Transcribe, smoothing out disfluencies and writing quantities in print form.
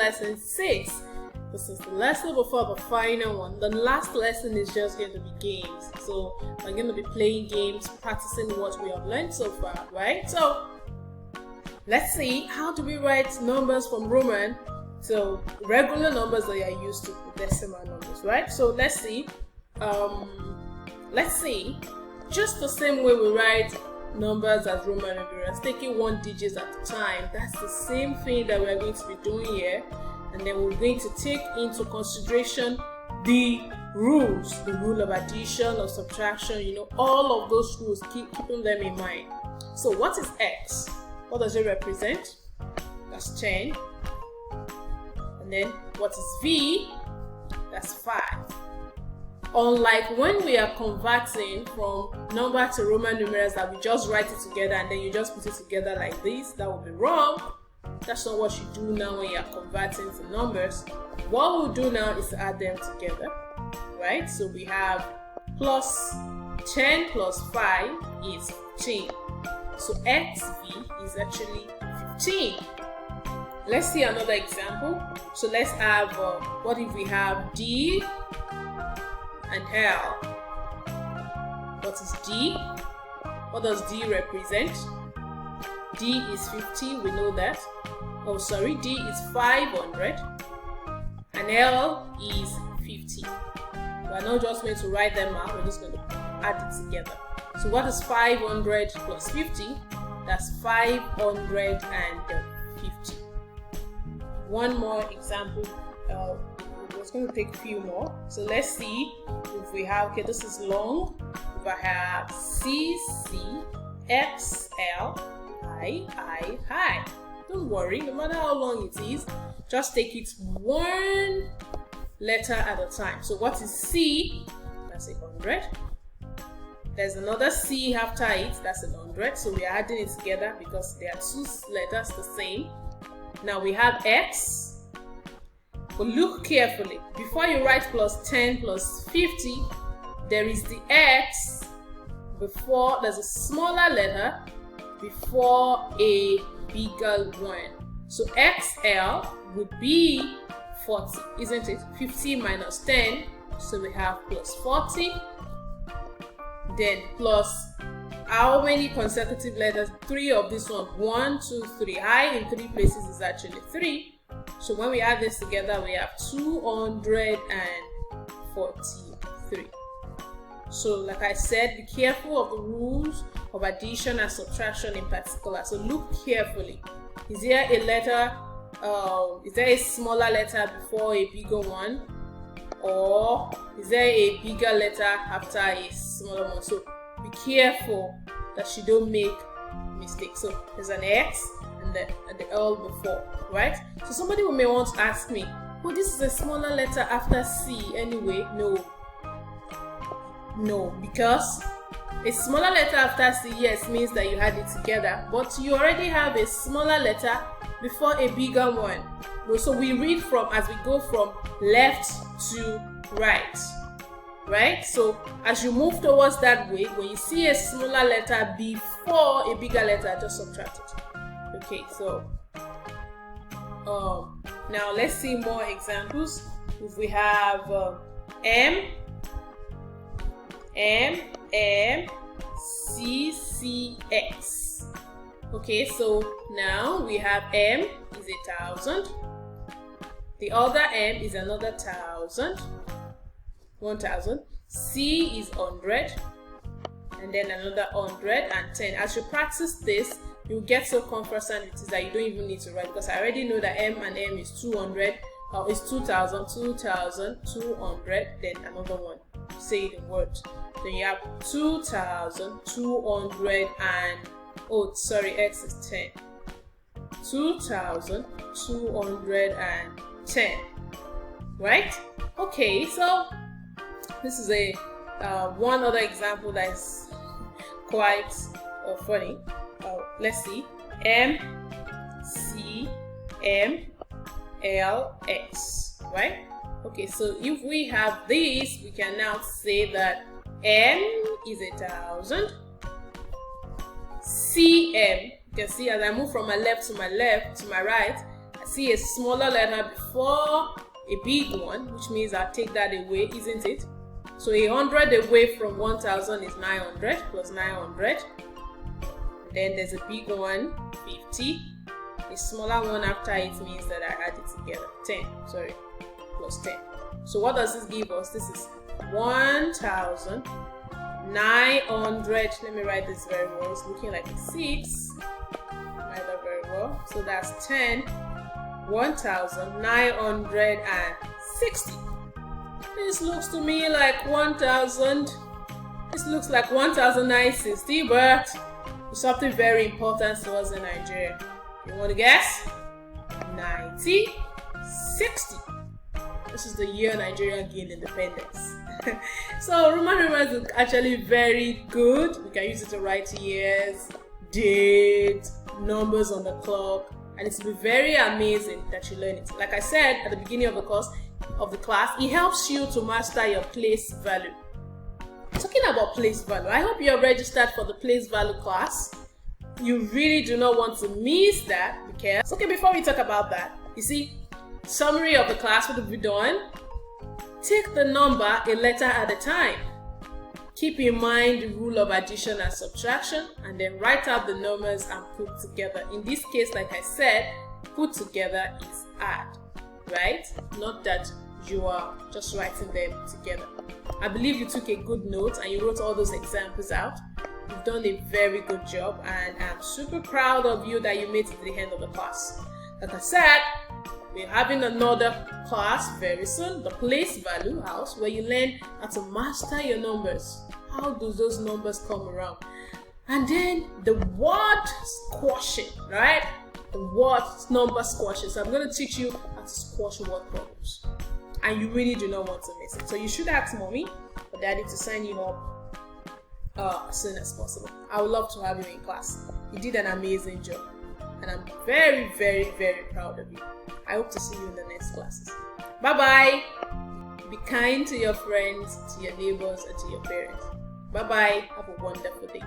lesson 6. This is the lesson before the final one. The last lesson is just going to be games. So I'm going to be playing games, practicing what we have learned so far, right? So let's see, how do we write numbers from Roman? So regular numbers that you are used to, decimal numbers, right? So let's see, just the same way we write numbers as Roman numerals, taking one digit at a time. That's the same thing that we're going to be doing here. And then we're going to take into consideration the rules, the rule of addition or subtraction, you know, all of those rules, keeping them in mind. So what is X? What does it represent? That's 10. And then what is V? That's 5. Unlike when we are converting from number to Roman numerals that we just write it together and then you just put it together like this, that would be wrong. That's not what you do now when you are converting to numbers. What we'll do now is add them together, right? So we have plus 10 plus 5 is 15. So XV is actually 15. Let's see another example. So let's have, what if we have D and L? What is D? What does D represent? D is 50, we know that. Oh, sorry, D is 500 and L is 50. We're not just going to write them out, we're just going to add it together. So what is 500 plus 50? That's 550. One more example. We're going to take a few more. So let's see if we have, okay, this is long. If I have CC, XL, I. Don't worry, no matter how long it is, just take it one letter at a time. So what is C? That's 100. There's another C after it, that's 100. So we are adding it together because they are two letters the same. Now we have X. But look carefully. Before you write plus 10 plus 50, there is the X before, there's a smaller letter before a bigger one. So XL would be 40, isn't it? 50 minus 10, so we have plus 40. Then plus how many consecutive letters? 3 of this one. 1, 2, 3. I in 3 places is actually 3. So when we add this together, we have 243. So like I said, be careful of the rules of addition and subtraction in particular. So look carefully. Is there a letter, is there a smaller letter before a bigger one? Or is there a bigger letter after a smaller one? So be careful that you don't make mistakes. So there's an X and the L before, right? So somebody may want to ask me, well, this is a smaller letter after C anyway. No, because a smaller letter after C, yes, means that you had it together, but you already have a smaller letter before a bigger one. So we read from, as we go from left to right, right? So as you move towards that way, when you see a smaller letter before a bigger letter, just subtract it. Okay, so now let's see more examples. If we have M, C, C, X. Okay, so now we have M is 1,000. The other M is another 1,000. C is 100. And then another 110. As you practice this, you'll get so conversant with it that you don't even need to write, because I already know that M and M is 200. Is 2,000, 200, then another one. Say it in words. Then you have 2,200 and, oh sorry, X is 10. 2,210, right? Okay, so this is a one other example that is quite funny. Let's see. M, C, M, L, X, right? Okay, so if we have this, we can now say that M is 1,000. CM, you can see as I move from my left to my right, I see a smaller letter before a big one, which means I'll take that away, isn't it? So 100 away from 1000 is 900 plus 900. Then there's a big one, 50. A smaller one after it means that I add it together. 10, sorry, plus 10. So what does this give us? This is 1900. Let me write this very well. It's looking like a 6. Write that very well. So that's 1960. This looks to me like 1000. This looks like 1960, but it's something very important to us in Nigeria. You want to guess? 1960. This is the year Nigeria gained independence. So Roman numerals is actually very good. We can use it to write years, date, numbers on the clock, and it's be very amazing that you learn it. Like I said at the beginning of the class, it helps you to master your place value. Talking about place value, I hope you're registered for the place value class. You really do not want to miss that, because okay, before we talk about that, you see, summary of the class, what have we done? Take the number a letter at a time. Keep in mind the rule of addition and subtraction, and then write out the numbers and put together. In this case, like I said, put together is add, right? Not that you are just writing them together. I believe you took a good note and you wrote all those examples out. You've done a very good job, and I'm super proud of you that you made it to the end of the class. Like I said, we're having another class very soon, the place value house, where you learn how to master your numbers. How do those numbers come around? And then the word squashing, right? The word number squashing. So I'm going to teach you how to squash word problems. And you really do not want to miss it. So you should ask mommy or daddy to sign you up as soon as possible. I would love to have you in class. You did an amazing job. And I'm very, very, very proud of you. I hope to see you in the next classes. Bye-bye. Be kind to your friends, to your neighbors, and to your parents. Bye-bye. Have a wonderful day.